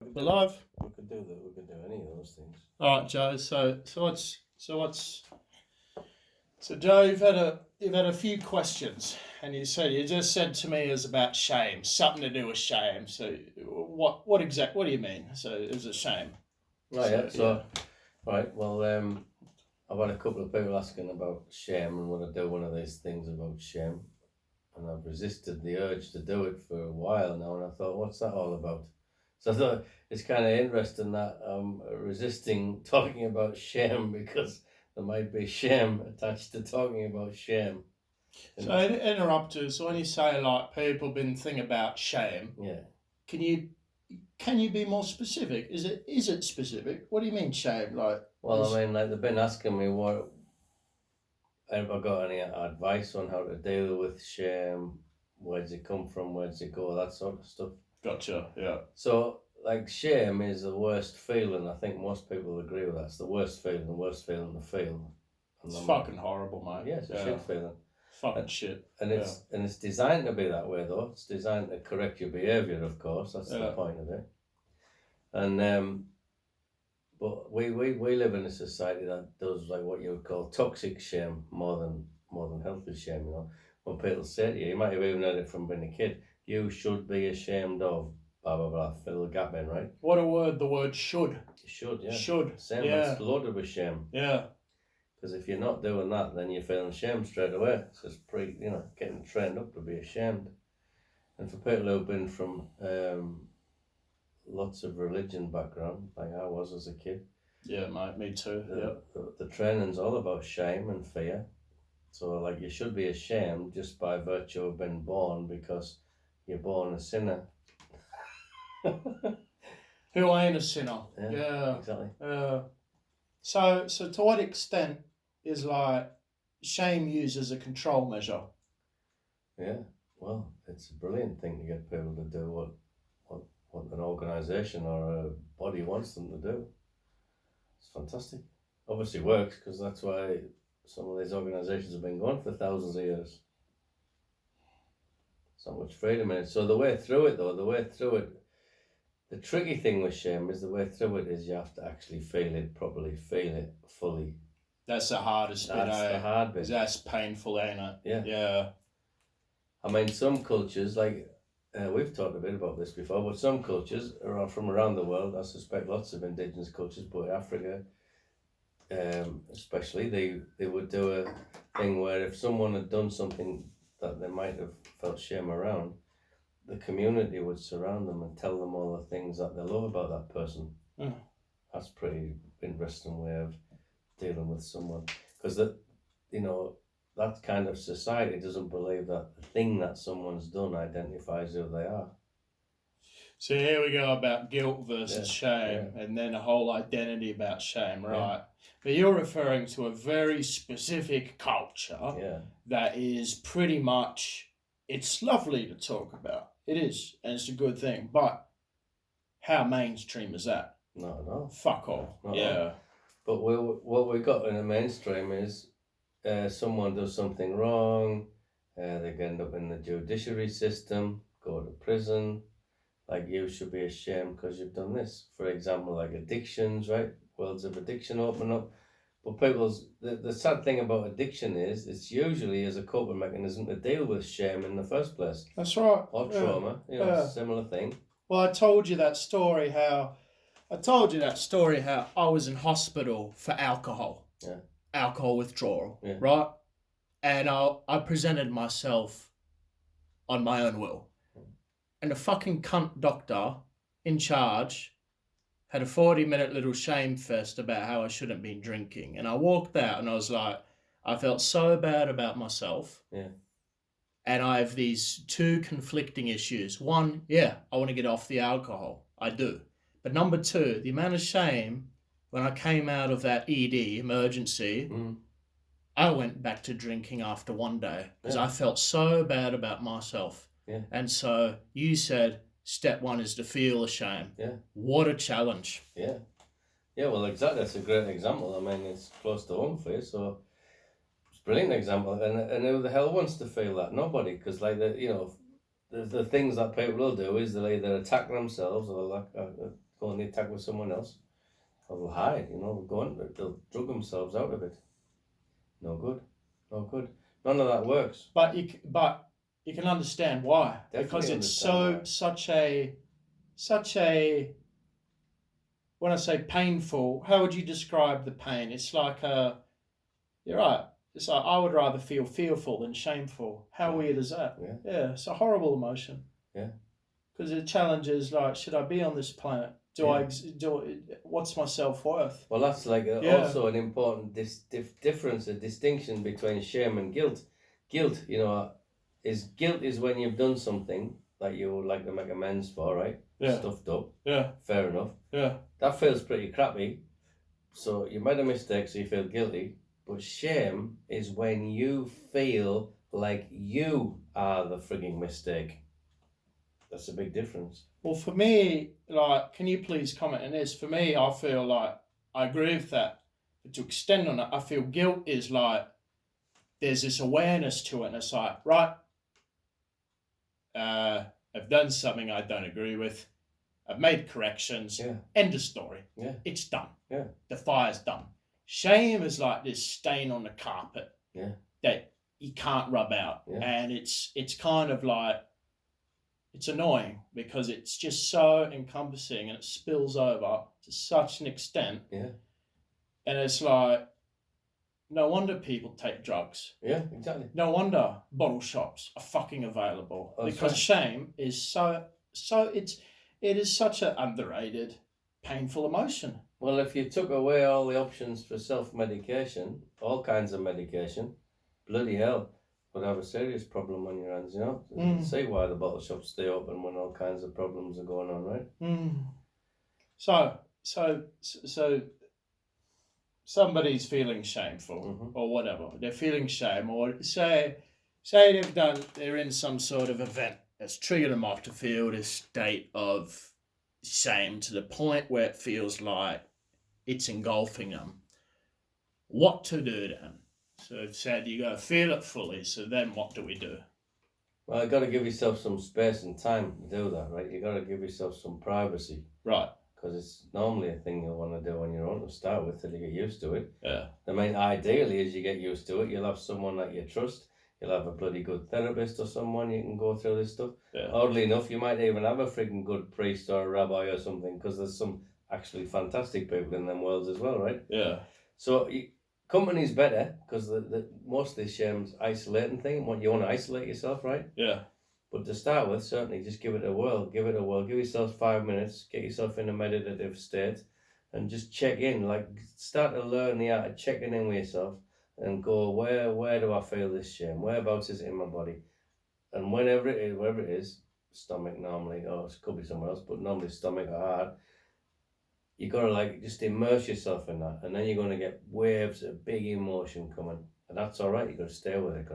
We're live. We could do that. We could do any of those things. All right, Joe. So Joe, you've had a few questions, and you just said to me it was about shame, something to do with shame. So what do you mean? So it was a shame. Right. Well, I've had a couple of people asking about shame and would I do one of these things about shame, and I've resisted the urge to do it for a while now, and I thought, what's that all about? So I thought it's kind of interesting that I'm resisting talking about shame because there might be shame attached to talking about shame. So interrupt us. So when you say like people been thinking about shame, Yeah. can you be more specific? Is it specific? What do you mean shame? Well, I mean, like they've been asking me what have I got any advice on how to deal with shame? Where does it come from? Where does it go? That sort of stuff. Gotcha. Yeah. So, like, shame is the worst feeling. I think most people agree with that. It's the worst feeling to feel. It's fucking horrible, mate. Yeah, it's a shit feeling. Fucking shit. And it's designed to be that way, though. It's designed to correct your behaviour, of course. That's the point of it. And but we live in a society that does like what you would call toxic shame more than healthy shame. You know, when people say to you, you might have even heard it from being a kid. You should be ashamed of blah blah blah. Fill the gap in, right? What a word! The word should. Should, yeah. Should. Same. Yeah. It's loaded with shame. Yeah. Because if you're not doing that, then you're feeling shame straight away. So it's getting trained up to be ashamed. And for people who've been from lots of religion background, like I was as a kid. Yeah, mate, me too. The training's all about shame and fear. So, like, you should be ashamed just by virtue of being born because you're born a sinner. Who ain't a sinner? Yeah. Exactly. So to what extent is like shame used as a control measure? Yeah. Well, it's a brilliant thing to get people to do what an organisation or a body wants them to do. It's fantastic. Obviously works because that's why some of these organisations have been going for thousands of years. So much freedom in it. So the way through it, the tricky thing with shame is the way through it is you have to actually feel it properly, feel it fully. That's the hardest bit. That's the hard bit. That's painful, ain't it? Yeah. Yeah. I mean, some cultures, like, we've talked a bit about this before, but some cultures from around the world, I suspect lots of indigenous cultures, but Africa especially, they would do a thing where if someone had done something that they might have felt shame around, the community would surround them and tell them all the things that they love about that person. That's a pretty interesting way of dealing with someone, because that kind of society doesn't believe that the thing that someone's done identifies who they are. So here we go about guilt versus shame, and then a whole identity about shame, right? Yeah. But you're referring to a very specific culture that is pretty much, it's lovely to talk about. It is, and it's a good thing, but how mainstream is that? Not at all. Fuck off. Yeah. But what we got in the mainstream is someone does something wrong, they end up in the judiciary system, go to prison. Like, you should be ashamed because you've done this. For example, like addictions, right? Worlds of addiction open up. But the sad thing about addiction is it's usually as a coping mechanism to deal with shame in the first place. That's right. Or trauma, similar thing. Well, I told you that story how I was in hospital for alcohol. Yeah. Alcohol withdrawal, right? And I presented myself on my own will. And the fucking cunt doctor in charge had a 40-minute little shame fest about how I shouldn't have been drinking. And I walked out and I was like, I felt so bad about myself. Yeah. And I have these two conflicting issues. One, I want to get off the alcohol. I do. But number two, the amount of shame when I came out of that ED emergency, I went back to drinking after one day because I felt so bad about myself. Yeah. And so you said step one is to feel ashamed. Yeah. What a challenge. Yeah. Yeah, well, exactly. That's a great example. I mean, it's close to home for you, so it's a brilliant example. And who the hell wants to feel that? Nobody, because the things that people will do is they'll either attack themselves or the attack with someone else. Or they'll hide, they'll drug themselves out of it. No good. None of that works. But you can understand why. Definitely because it's why. such a when I say painful, how would you describe the pain? It's like you're right. It's like I would rather feel fearful than shameful. How weird is that? Yeah, it's a horrible emotion. Yeah. Because it challenges like, should I be on this planet? What's my self-worth? Well, that's like also an important difference, a distinction between shame and guilt. Guilt, guilt is when you've done something that you would like to make amends for, right? Yeah. Stuffed up. Yeah. Fair enough. Yeah. That feels pretty crappy. So you made a mistake, so you feel guilty. But shame is when you feel like you are the frigging mistake. That's a big difference. Well, for me, like, can you please comment on this? For me, I feel like I agree with that. But to extend on it, I feel guilt is like there's this awareness to it, and it's like, right, I've done something I don't agree with. I've made corrections. Yeah. End of story. Yeah. It's done. Yeah. The fire's done. Shame is like this stain on the carpet. Yeah. That you can't rub out. Yeah. And it's kind of like, it's annoying because it's just so encompassing and it spills over to such an extent. Yeah. And it's like, no wonder people take drugs. Yeah, exactly. No wonder bottle shops are fucking available. Because shame is it is such an underrated, painful emotion. Well, if you took away all the options for self-medication, all kinds of medication, bloody hell, would have a serious problem on your hands, See why the bottle shops stay open when all kinds of problems are going on, right? So somebody's feeling shameful or whatever. They're feeling shame, or say they're in some sort of event that's triggered them off to feel this state of shame to the point where it feels like it's engulfing them. What to do then? So I've said you got to feel it fully. So then what do we do? Well, you got to give yourself some space and time to do that, right? You got to give yourself some privacy. Right. Because it's normally a thing you'll want to do on your own to start with till you get used to it. Yeah. I mean, ideally, as you get used to it, you'll have someone that you trust. You'll have a bloody good therapist or someone you can go through this stuff. Yeah. Oddly enough, you might even have a freaking good priest or a rabbi or something, because there's some actually fantastic people in them worlds as well, right? Yeah. So company's better because the most of this shame's isolating thing. You want to isolate yourself, right? Yeah. But to start with, certainly just give it a whirl. Give yourself 5 minutes, get yourself in a meditative state and just check in. Like, start to learn the art of checking in with yourself and go, where do I feel this shame? Whereabouts is it in my body? And wherever it is, stomach normally, or it could be somewhere else, but normally stomach or heart, you gotta just immerse yourself in that, and then you're gonna get waves of big emotion coming, and that's all right. You gotta stay with it.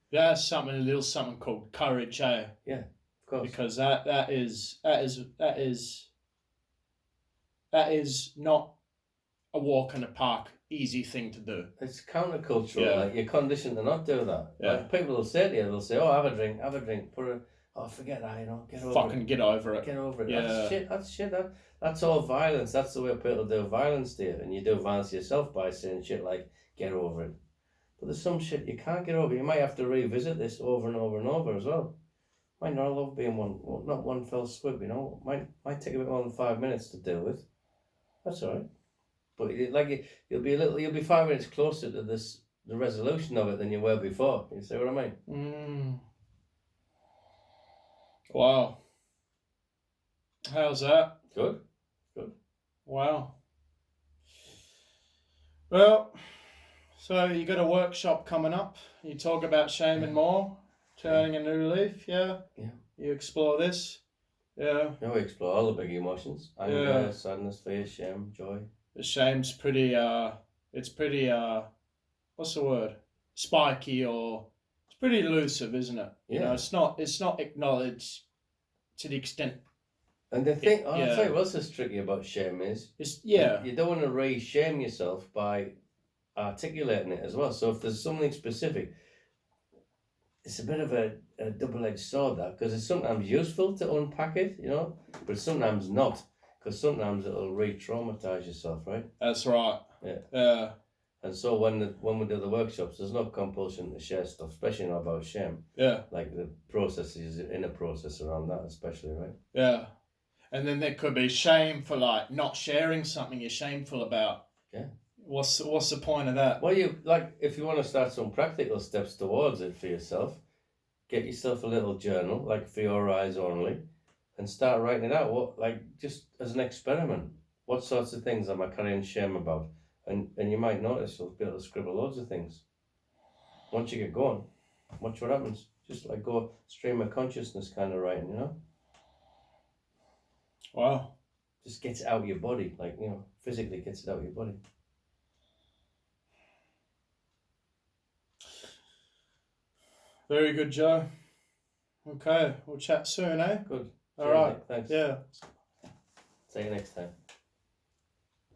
Yeah, a little something called courage, eh? Yeah, of course. Because that is not a walk in the park, easy thing to do. It's countercultural. Yeah. Like, you're conditioned to not do that. Yeah. Like, people will say to you, they'll say, "Oh, have a drink, forget that, get over Fucking it. get over it. Get over it. Yeah. That's shit. That's all violence. That's the way people do violence to you. And you do violence to yourself by saying shit like, get over it. But there's some shit you can't get over. You might have to revisit this over and over and over as well. Might not love being not one fell swoop, Might take a bit more than 5 minutes to deal with. That's all right. But you'll be 5 minutes closer to the resolution of it than you were before. You see what I mean? Wow. How's that? Good. Wow. Well, so you got a workshop coming up. You talk about shame and more, turning a new leaf. Yeah. Yeah. You explore this. Yeah. Yeah, we explore all the big emotions: anger, sadness, fear, shame, joy. The shame's pretty. It's pretty. What's the word? Spiky, or it's pretty elusive, isn't it? Yeah. It's not acknowledged to the extent. And the thing, I'll tell you what's tricky about shame is, you don't want to re-shame yourself by articulating it as well. So if there's something specific, it's a bit of a double-edged sword, that, because it's sometimes useful to unpack it, you know, but sometimes not, because sometimes it'll re-traumatize yourself, right? That's right. Yeah. And so when we do the workshops, there's no compulsion to share stuff, especially not about shame. Yeah. Like the processes, inner process around that, especially, right? Yeah. And then there could be shame for like not sharing something you're shameful about. Yeah. What's the point of that? Well, you like if you want to start some practical steps towards it for yourself, get yourself a little journal, like for your eyes only, and start writing it out. What, like, just as an experiment, what sorts of things am I carrying shame about? And you might notice you'll be able to scribble loads of things. Once you get going, watch what happens. Just like go stream of consciousness kind of writing, you know? Wow. Just gets it out of your body, like, you know, physically gets it out of your body. Very good, Joe. Okay, we'll chat soon, eh? Good. All right. Thanks. Yeah. See you next time.